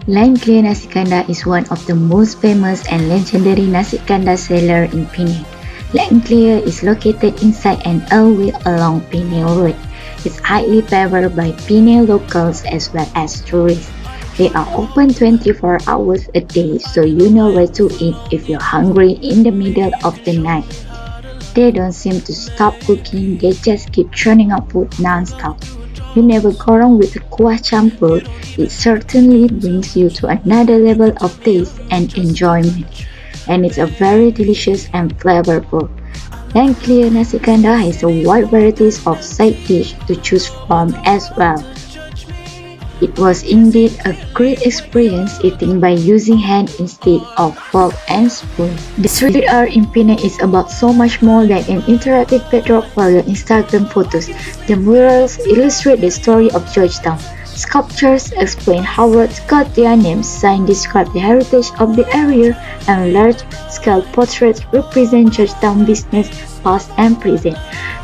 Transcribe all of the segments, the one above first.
Lain Clear Nasi Kandar is one of the most famous and legendary Nasi Kandar seller in Penang. Lain Clear is located inside an alley along Penang Road. It's highly favored by Penang locals as well as tourists. They are open 24 hours a day, so you know where to eat if you're hungry in the middle of the night. They don't seem to stop cooking, they just keep churning out food non-stop. You never go wrong with a kuah campur. It certainly brings you to another level of taste and enjoyment. And it's a very delicious and flavorful. Then Clear Nasi Kandar has a wide varieties of side dish to choose from as well. It was indeed a great experience eating by using hand instead of fork and spoon. The street art in Penang is about so much more than an interactive backdrop for your Instagram photos. The murals illustrate the story of Georgetown. Sculptures explain how roads got their names, signs describe the heritage of the area, and large-scale portraits represent Georgetown business, past and present.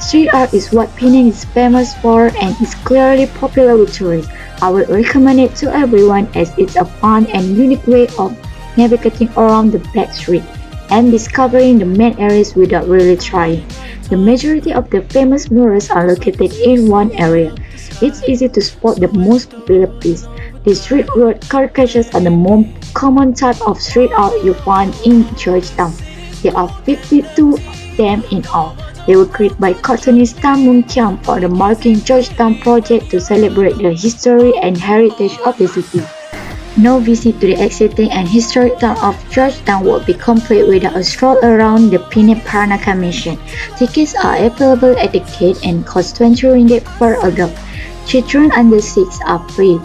Street art is what Penang is famous for and is clearly popular with tourists. I would recommend it to everyone as it's a fun and unique way of navigating around the back street and discovering the main areas without really trying. The majority of the famous murals are located in one area. It's easy to spot the most popular piece. The street road caricatures are the most common type of street art you find in Georgetown. There are 52 of them in all. They were created by cartoonist Tan Moon Kiam for the Marking Georgetown project to celebrate the history and heritage of the city. No visit to the exciting and historic town of Georgetown would be complete without a stroll around the Penang Peranakan Mission. Tickets are available at the gate and cost 20 ringgit per adult. Children under 6 are free.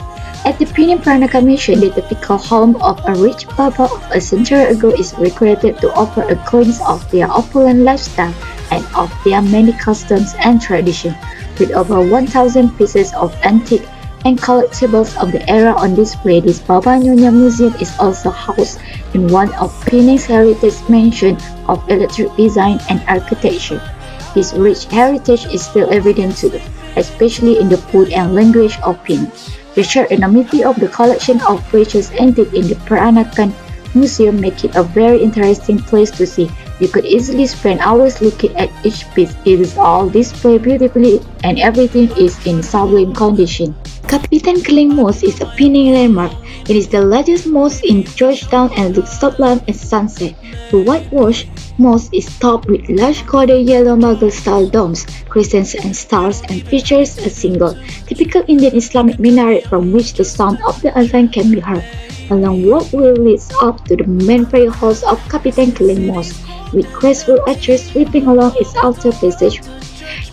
At the Penang Peranakan Mission, the typical home of a rich Baba of a century ago is recreated to offer a glimpse of their opulent lifestyle and of their many customs and traditions. With over 1,000 pieces of antique and collectibles of the era on display, this Baba Nyonya Museum is also housed in one of Penang's heritage mansions of electric design and architecture. This rich heritage is still evident today, especially in the food and language of Penang. The sheer enormity of the collection of precious antiques in the Peranakan Museum make it a very interesting place to see. You could easily spend hours looking at each piece. It is all displayed beautifully and everything is in sublime condition. Kapitan Keling Mosque is a Penang landmark. It is the largest mosque in Georgetown and looks sublime at sunset. The whitewashed mosque is topped with large golden yellow marble-style domes, crescents and stars and features a single, typical Indian Islamic minaret from which the sound of the adhan can be heard. A long walkway leads up to the main prayer halls of Kapitan Keling Mosque, with graceful arches sweeping along its outer passage.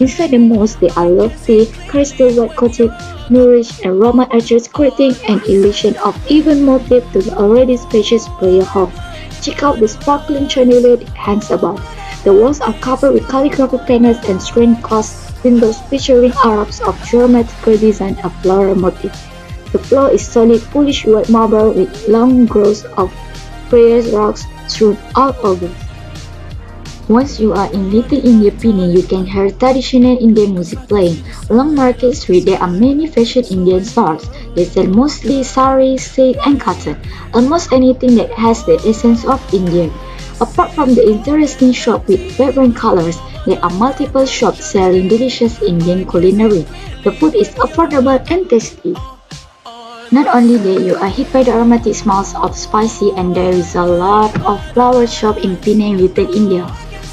Inside the mosque, there are lofty, crystal white-coated murals and Roman arches creating an illusion of even more depth to the already spacious prayer hall. Check out the sparkling chandelier that hangs above. The walls are covered with calligraphy panels and stained glass windows featuring Arabs of geometrical design and floral motifs. The floor is solid polished white marble with long rows of prayer rugs strewn all over. Once you are in Little India Penang, you can hear traditional Indian music playing. Along Market Street, there are many fashion Indian stores. They sell mostly saris, silk, and cotton, almost anything that has the essence of Indian. Apart from the interesting shop with vibrant colors, there are multiple shops selling delicious Indian culinary. The food is affordable and tasty. Not only that, you are hit by the aromatic smells of spicy, and there is a lot of flower shop in Penang, Little India.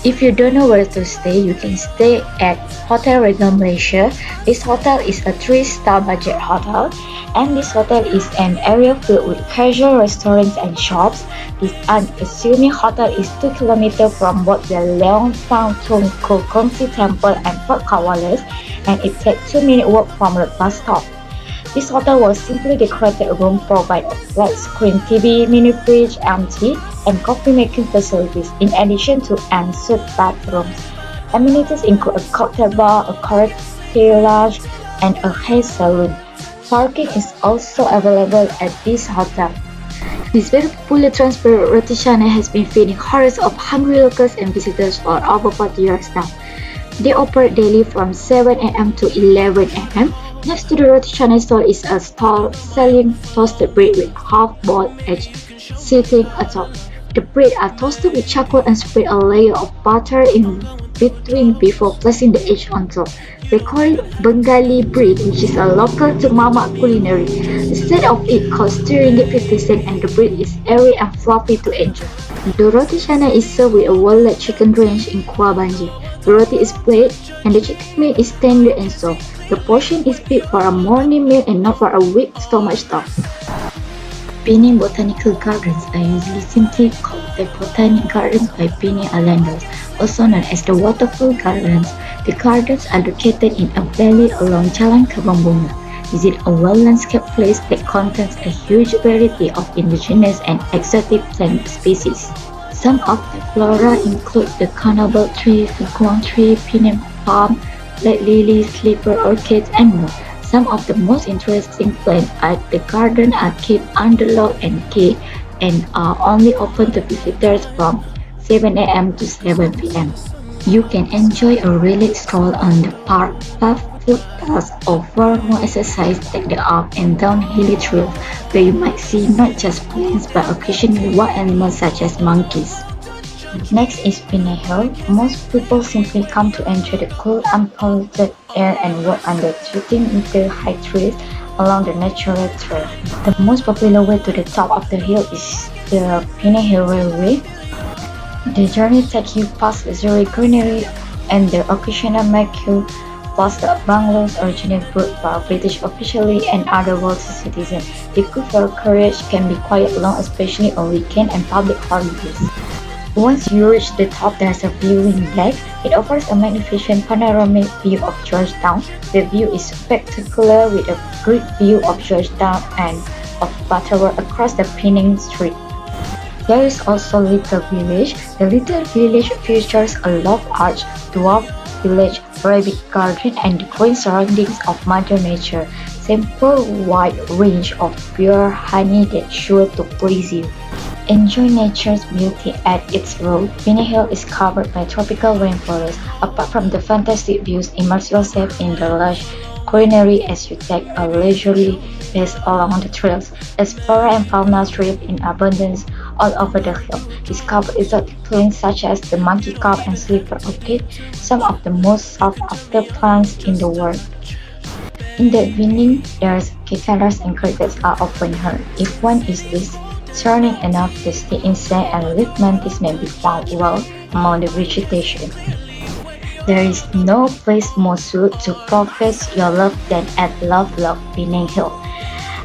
If you don't know where to stay, you can stay at Hotel Regal Malaysia. This hotel is a 3-star budget hotel, and this hotel is an area filled with casual restaurants and shops. This unassuming hotel is 2 kilometers from both the Leong Sang Tung Ko Kongsi Temple and Fort Cawalas, and it takes 2-minute walk from the bus stop. This hotel was simply decorated room provide a flat-screen TV, mini fridge, empty, and coffee-making facilities, in addition to en-suite bathrooms. Amenities include a cocktail bar, a karaoke lounge, and a hair salon. Parking is also available at this hotel. This very popular transparent roti canai has been feeding hundreds of hungry locals and visitors for over 40 years now. They operate daily from 7 a.m. to 11 a.m. Next to the roti canai stall is a stall selling toasted bread with half-boiled eggs sitting atop. The bread are toasted with charcoal and spread a layer of butter in between before placing the egg on top. They call it Bengali bread, which is a local to Mama culinary. Instead of it costs 350 cents and the bread is airy and fluffy to enjoy. The roti canai is served with a walnut chicken range in kuah banji. The roti is plain and the chicken meat is tender and soft. The portion is big for a morning meal and not for a weak stomach stuff. Penang Botanical Gardens are usually simply called the Botanic Gardens by Penang Islanders, also known as the Waterfall Gardens. The gardens are located in a valley along Jalan Kebun Bunga. Is it a well-landscaped place that contains a huge variety of indigenous and exotic plant species? Some of the flora include the carnival tree, figuang tree, pinyon palm, black lilies, sleeper orchids, and more. Some of the most interesting plants at the garden are kept under lock and key and are only open to visitors from 7 a.m. to 7 p.m. You can enjoy a relaxed stroll on the park path, footpaths, or for more exercise, take the up and down hilly trails where you might see not just plants but occasionally wild animals such as monkeys. Next is Penang Hill. Most people simply come to enjoy the cool, unpolluted air and walk under 30-meter high trees along the natural trail. The most popular way to the top of the hill is the Penang Hill Railway. The journey takes you past luxury greenery and the occasional make you past the bungalows originally built by British officials and other wealthy citizens. The queue for courage can be quite long, especially on weekends and public holidays. Once you reach the top, there's a viewing deck. It offers a magnificent panoramic view of Georgetown. The view is spectacular with a great view of Georgetown and of Butterworth across the Penang Street. There is also Little Village. The Little Village features a love arch, dwarf village, rabbit garden, and the green surroundings of Mother Nature. Sample wide range of pure honey that's sure to please you. Enjoy nature's beauty at its root. Penang Hill is covered by tropical rainforest. Apart from the fantastic views, immerse yourself in the lush greenery as you take a leisurely pace along the trails. As flora and fauna thrive in abundance all over the hill. Discover exotic plants such as the monkey carp and sleeper orchid, some of the most sought-after plants in the world. In the evening, there's cicadas and crickets are often heard. If one is discerning enough to stay inside and leaf mantis may be found well among the vegetation. There is no place more suited to profess your love than at Lovelock, Penang Hill.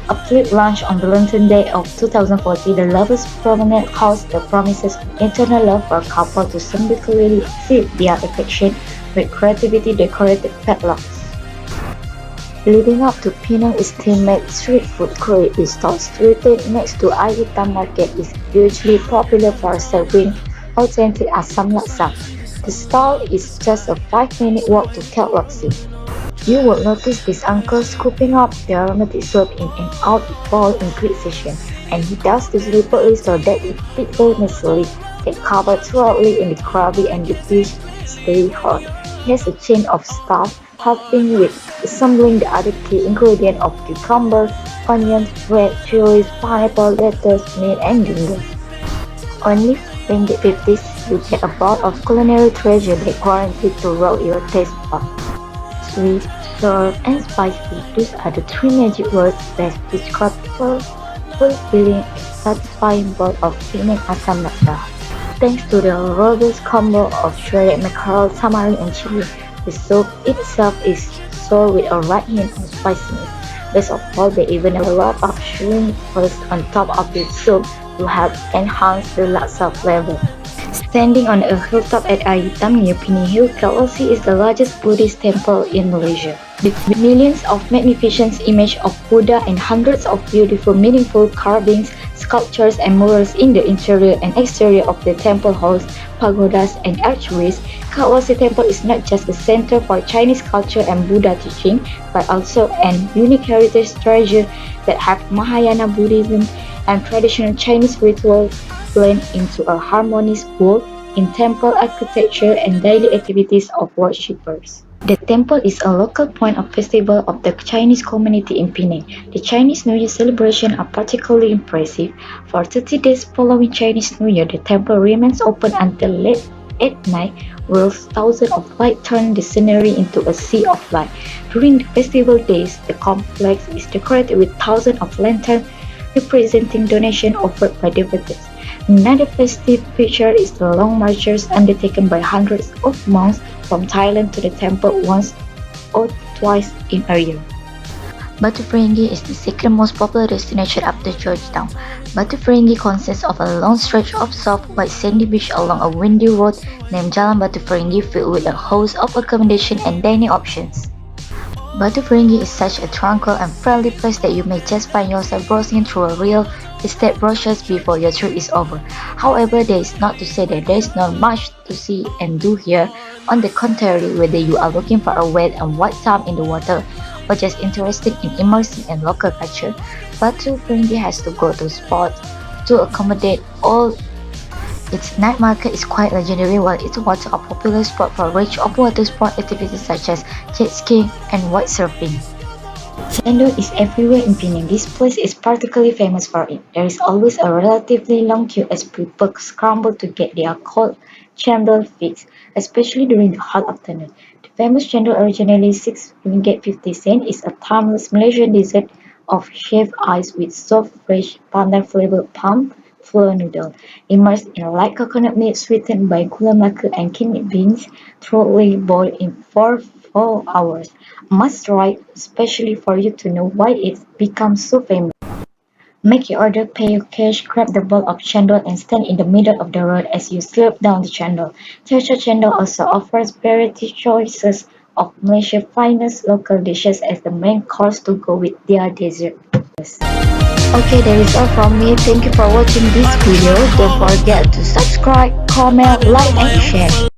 A fleet launched on Valentine's Day of 2014, the Lovers Promenade house that promises eternal love for a couple to symbolically seal their affection with creativity decorated padlocks. Leading up to Penang is themed street food creative stalls situated next to Air Hitam Market is hugely popular for serving authentic Assam laksa. The stall is just a 5-minute walk to Cat Lodge. You will notice this uncle scooping up the aromatic soup in an out bowl in great precision, and he does this deliberately so that it effortlessly get covered thoroughly in the gravy and the fish stay hot. He has a chain of staff helping with assembling the other key ingredients of cucumber, onions, red chilies, pineapple, lettuce, meat, and ginger. Only ringgit 50 you get a bowl of culinary treasure that guaranteed to roll your taste off. Sweet, sour, and spicy. These are the three magic words that describe the fulfilling and satisfying bowl of Penang Assam laksa. Thanks to the robust combo of shredded mackerel, tamarind, and chili, the soup itself is sour with a right hint of spiciness. Best of all, they even have a lot of shrimp paste on top of the soup to help enhance the laksa flavor. Standing on a hilltop at Air Hitam near Penang Hill, Cat Lodge is the largest Buddhist temple in Malaysia. With millions of magnificent images of Buddha and hundreds of beautiful, meaningful carvings, sculptures, and murals in the interior and exterior of the temple halls, pagodas, and archways, Cat Lodge Temple is not just a center for Chinese culture and Buddha teaching, but also an unique heritage treasure that have Mahayana Buddhism and traditional Chinese rituals blend into a harmonious whole in temple architecture and daily activities of worshippers. The temple is a local point of festival of the Chinese community in Penang. The Chinese New Year celebration are particularly impressive. For 30 days following Chinese New Year, the temple remains open until late at night, where thousands of lights turn the scenery into a sea of light. During the festival days, the complex is decorated with thousands of lanterns representing donations offered by devotees. Another festive feature is the long marches undertaken by hundreds of monks from Thailand to the temple once or twice in a year. Batu Ferringhi is the second most popular destination after Georgetown. Batu Ferringhi consists of a long stretch of soft, white sandy beach along a windy road named Jalan Batu Ferringhi filled with a host of accommodation and dining options. Batu Ferringhi is such a tranquil and friendly place that you may just find yourself browsing through a real estate brochures before your trip is over. However, that is not to say that there is not much to see and do here. On the contrary, whether you are looking for a wet and wild time in the water or just interested in immersing in local culture, Batu Ferringhi has to go to spots to accommodate all. Its night market is quite legendary, while its water a popular spot for a range of water sport activities such as jet skiing and white surfing. Chendol is everywhere in Penang. This place is particularly famous for it. There is always a relatively long queue as people scramble to get their cold chendol fix, especially during the hot afternoon. The famous chendol, originally 6 ringgit 50 cents, is a timeless Malaysian dessert of shaved ice with soft, fresh, pandan-flavored palm flour noodle, immersed in light coconut milk sweetened by gula melaka and kidney beans, thoroughly boiled in for 4 hours. Must try, especially for you to know why it's become so famous. Make your order, pay your cash, grab the bowl of chendol and stand in the middle of the road as you slurp down the chendol. Teochew Chendol also offers variety choices of Malaysia's finest local dishes as the main course to go with their dessert. Okay, that is all from me. Thank you for watching this video. Don't forget to subscribe, comment, like and share.